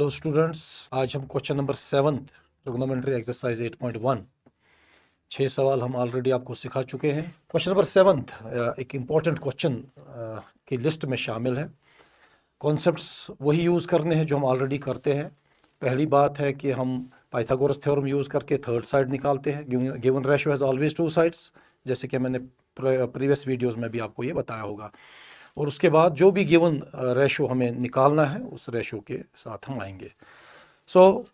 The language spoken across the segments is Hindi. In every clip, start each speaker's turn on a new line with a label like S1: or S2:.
S1: हेलो स्टूडेंट्स, आज हम क्वेश्चन नंबर 7 ट्रिग्नोमेट्री एक्सरसाइज 8.1 6 सवाल हम ऑलरेडी आपको सिखा चुके हैं। क्वेश्चन नंबर 7 एक इम्पॉर्टेंट क्वेश्चन की लिस्ट में शामिल है। कॉन्सेप्ट्स वही यूज़ करने हैं जो हम ऑलरेडी करते हैं। पहली बात है कि हम पाइथागोरस थ्योरम यूज़ करके थर्ड साइड निकालते हैं। Given ratio has always 2 sides, जैसे कि मैंने प्रीवियस वीडियोज़ में भी आपको ये बताया होगा। और उसके बाद जो भी गिवन रेशो हमें निकालना है उस रेशो के साथ हम आएंगे। सो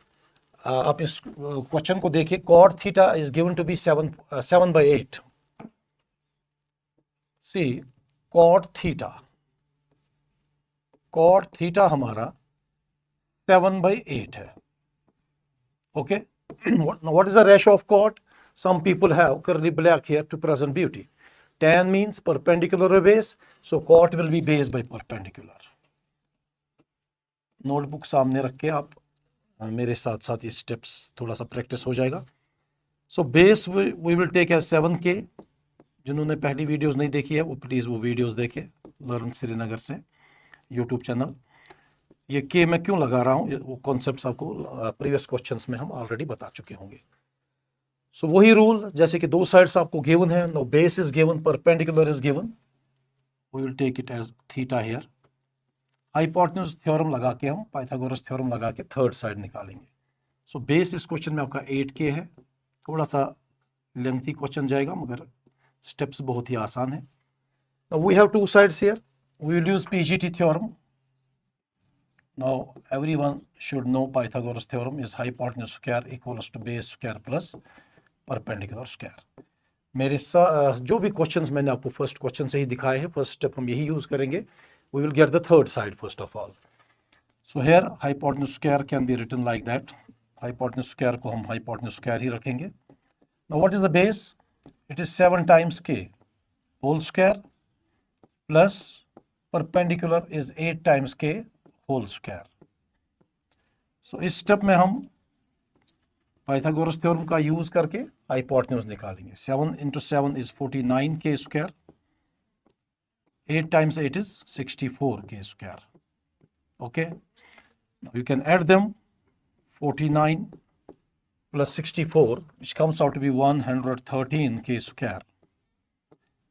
S1: आप इस क्वेश्चन को देखिए। Cot theta is given to be 7/8। See cot theta हमारा 7/8 है। Okay, what is the ratio of cot? Some people have curly black here to present beauty. Tan means perpendicular base, so cot will be base by perpendicular. Notebook सामने रख के आप मेरे साथ साथ ये स्टेप्स थोड़ा सा प्रैक्टिस हो जाएगा। So base we will take as 7K। जिन्होंने पहली वीडियोस नहीं देखी है वो प्लीज़ वो वीडियोस देखें, लर्न श्रीनगर से यूट्यूब चैनल। ये के मैं क्यों लगा रहा हूँ, वो कॉन्सेप्ट्स आपको प्रीवियस क्वेश्चंस में हम ऑलरेडी बता चुके होंगे। सो वही रूल, जैसे कि दो साइड्स आपको गिवन है, no base is given, perpendicular is given, we will take it as theta here. Hypotenuse theorem लगा के हम पाइथागोरस थ्योरम लगा के थर्ड साइड निकालेंगे। सो बेस इस क्वेश्चन में आपका 8K है। थोड़ा सा लेंथी क्वेश्चन जाएगा मगर स्टेप्स बहुत ही आसान है। Now we have two sides here, we will use PGT theorem. Now everyone should know Pythagoras theorem is hypotenuse square equals to base square plus perpendicular square. मेरे जो भी क्वेश्चंस मैंने आपको फर्स्ट क्वेश्चन से ही दिखाए हैं, फर्स्ट स्टेप हम यही यूज करेंगे। We will get the third side first of all. So here hypotenuse square can be written like that. Hypotenuse square को हम hypotenuse square ही रखेंगे. Now what is the base? It is 7 times K whole square plus perpendicular is 8 times K whole square. So इस स्टेप में हम पाइथागोरस थ्योरम का यूज करके hypotenuse निकालेंगे। 7 into 7 is 49K square. 8 times 8 is 64K square. Okay, now you can add them. 49 plus 64 which comes out to be 113K square.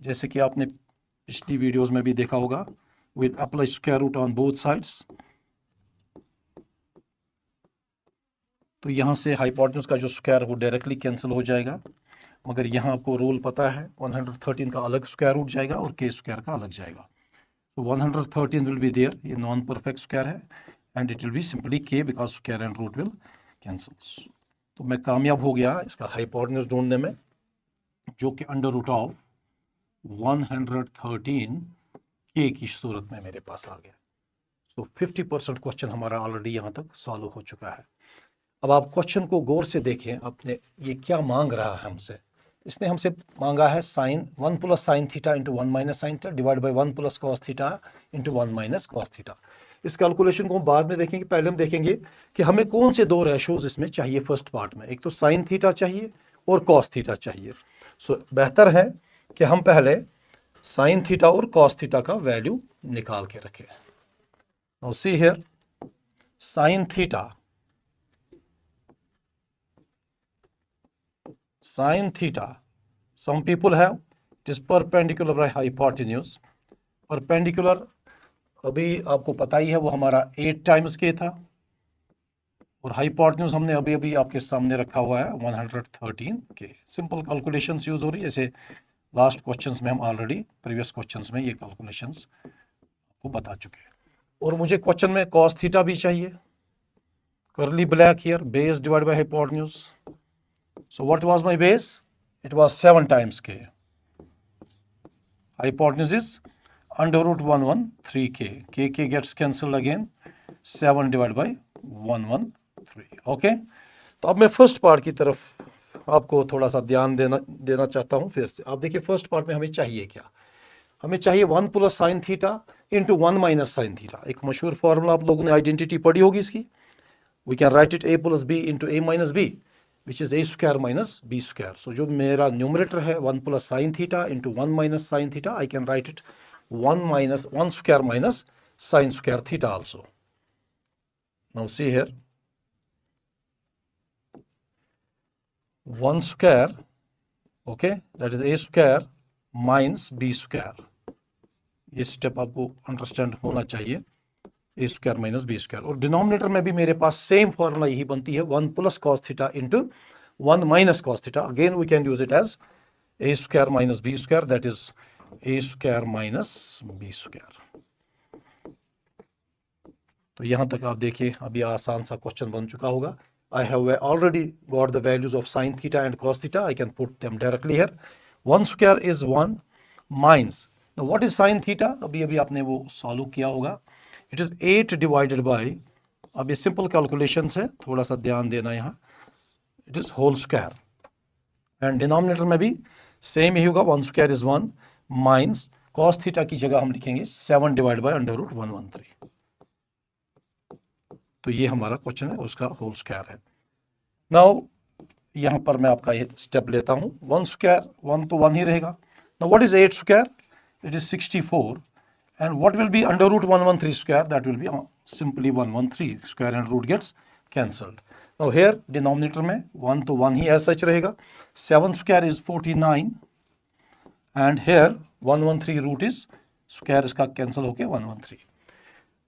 S1: जैसे कि आपने पिछली वीडियोस में भी देखा होगा, we'll apply square root on both sides. तो यहाँ से हाइपोटेन्यूज का जो स्क्वायर वो डायरेक्टली कैंसिल हो जाएगा, मगर यहाँ आपको रूल पता है 113 का अलग स्क्वायर रूट जाएगा और K स्क्वायर का अलग जाएगा। तो 113 विल बी देयर, ये नॉन परफेक्ट स्क्वायर है, and it will be simply K because square and root will cancel. तो मैं कामयाब हो गया इसका हाइपोटेन्यूज ढूंढने में, जो कि अंडर रूट ऑफ 113 K की सूरत में मेरे पास आ गया। सो 50% क्वेश्चन हमारा ऑलरेडी यहाँ तक सॉल्व हो चुका है। अब आप क्वेश्चन को गौर से देखें, आपने ये क्या मांग रहा है हमसे। इसने हमसे मांगा है sine 1 plus sine theta into 1 minus sine theta divide by 1 plus cos theta into 1 minus cos theta. इस कैलकुलेशन को हम बाद में देखेंगे, पहले हम देखेंगे कि हमें कौन से दो रेशोज इसमें चाहिए। फर्स्ट पार्ट में एक तो साइन थीटा चाहिए और कॉस थीटा चाहिए। सो बेहतर है कि हम पहले साइन थीटा और कॉस थीटा का वैल्यू निकाल के रखें। Now see here, sine theta, sin theta, some people have it is perpendicular by hypotenuse. Perpendicular अभी आपको पता ही है वो हमारा 8 times K था, और हाइपोटेन्यूज हमने अभी अभी आपके सामने रखा हुआ है 113K। सिंपल कैलकुलेशंस यूज हो रही है, जैसे लास्ट क्वेश्चंस में हम ऑलरेडी प्रीवियस क्वेश्चंस में ये कैलकुलेशंस आपको बता चुके हैं। और मुझे क्वेश्चन में cos थीटा भी चाहिए। Curly black here, base divide by hypotenuse. So what was my base? It was 7 times K. Hypotenuse is under root 113K. K gets cancelled again. 7 divided by 113. Okay? तो अब मैं फर्स्ट पार्ट की तरफ आपको थोड़ा सा ध्यान देना चाहता हूँ फिर से। आप देखिए फर्स्ट पार्ट में हमें चाहिए क्या। हमें चाहिए 1 plus sine theta into 1 minus sine theta. एक मशहूर फॉर्मूला आप लोगों ने आइडेंटिटी पढ़ी होगी इसकी। We can write it A plus B into A minus B which is A square minus B square. So जो मेरा न्यूमरेटर है 1 plus sin theta into 1 minus sin theta, I can write it 1 square minus sin square theta also. Now see here, 1 square, okay, that is a square minus b square. ये स्टेप आपको अंडरस्टैंड होना चाहिए, ए स्क्वायर माइनस बी स्क्वायर। और डिनोमिनेटर में भी मेरे पास सेम फॉर्मूला यही बनती है, 1 plus cos theta into 1 minus cos theta. Again we can use it as A square minus B square, that is A square minus B square. तो यहां तक आप देखिए, अभी आसान सा क्वेश्चन बन चुका होगा। I have already got the values of sine theta and cos theta, I can put them directly here. 1 square is 1 minus, what is sine theta, अभी अभी आपने वो सॉल्व किया होगा। इट इज 8 डिवाइडेड बाई, अब ये सिंपल कैलकुलेशन है, थोड़ा सा ध्यान देना यहाँ, it is whole square. And denominator में भी सेम ही होगा, 1 square is 1 minus cos theta की जगह हम लिखेंगे 7 डिवाइड बाई अंडर रूट 113। तो ये हमारा क्वेश्चन है, उसका होल स्क्वायर है। नाउ यहां पर मैं आपका ये स्टेप लेता हूं, 1 स्क्वायर 1 तो 1 ही रहेगा। Now what is 8 square, it is 64, and what will be under root 113 square, that will be simply 113 square and root gets cancelled. Now here denominator में 1 तो 1 ही as such रहेगा, 7 square is 49 and here 113 root is square इसका cancel होके 113।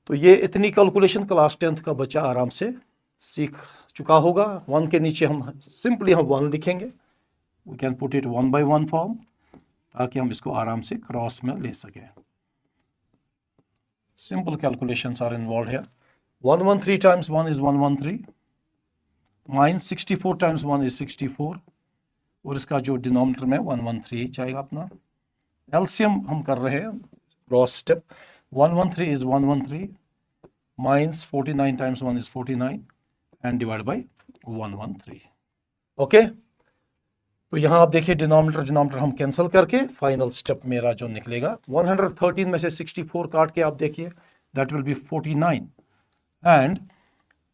S1: तो ये इतनी कैलकुलेशन क्लास 10th का बच्चा आराम से सीख चुका होगा। 1 के नीचे हम सिंपली 1 लिखेंगे, we can put it 1 by 1 form, ताकि हम इसको आराम से क्रॉस में ले सकें। Simple calculations are involved here. 113 times 1 is 113, minus 64 times 1 is 64, और इसका जो डिनोमिनेटर में 113 जाएगा अपना। एलसीएम हम कर रहे हैं cross step, 113 is 113 minus 49 times 1 is 49 and divided by 113। Okay, तो यहां आप देखिए डिनोमिनेटर हम कैंसिल करके फाइनल स्टेप मेरा जो निकलेगा, 113 में से 64 काट के आप देखिए, that will be 49 and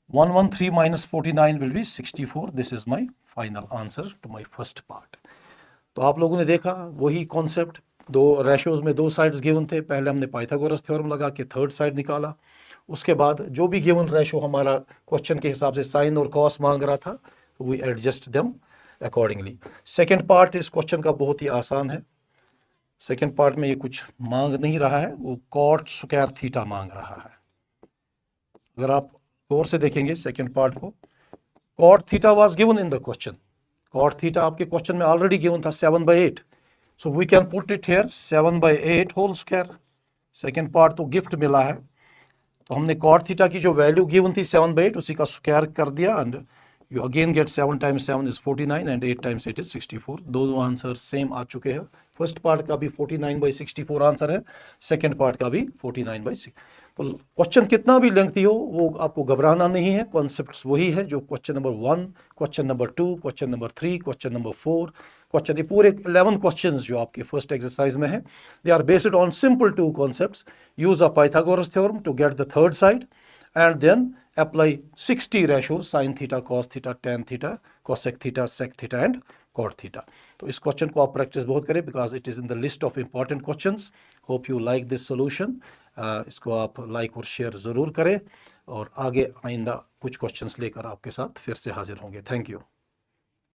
S1: 113 minus 49 will be 64। This is my final answer to my first part. तो आप लोगों ने देखा वही कॉन्सेप्ट, दो रेशियोज में दो साइड्स गिवन थे, पहले हमने पाइथागोरस थ्योरम लगा के थर्ड साइड निकाला, उसके बाद जो भी गिवन रेशियो हमारा क्वेश्चन के हिसाब से साइन और कॉस मांग रहा था, तो we adjust them accordingly. Second part इस क्वेश्चन का बहुत ही आसान है। सेकेंड पार्ट में ये कुछ मांग नहीं रहा है, वो कॉट स्क्वायर थीटा मांग रहा है। अगर आप गौर से देखेंगे सेकेंड पार्ट को, cot theta was given in the question, cot theta आपके क्वेश्चन में ऑलरेडी गिवन था 7/8, so we can put it here 7/8 whole square. Second part तो गिफ्ट मिला है, तो हमने कॉट थीटा की जो वैल्यू गिवन थी 7/8 उसी का स्क्वायर कर दिया, and you again get 7 times 7 is 49 and 8 times 8 is 64। दोनों आंसर सेम आ चुके हैं। फर्स्ट पार्ट का भी 49/64 आंसर है, सेकंड पार्ट का भी 49/6। तो क्वेश्चन कितना भी लेंथी हो वो आपको घबराना नहीं है, कॉन्सेप्ट्स वही है जो question number 1, question number 2, question number 3, question number 4, question, ये पूरे 11 क्वेश्चंस जो आपके फर्स्ट एक्सरसाइज में है, they are based on simple 2 concepts. Use a Pythagoras theorem to get the third side and then apply 60 ratios sin theta, cos theta, tan theta, cosec theta, sec theta and cot theta। तो इस क्वेश्चन को आप प्रैक्टिस बहुत करें, because it is in the list of important questions. Hope you like this solution. इसको आप लाइक और शेयर ज़रूर करें, और आगे आइंदा कुछ क्वेश्चंस लेकर आपके साथ फिर से हाजिर होंगे। Thank you.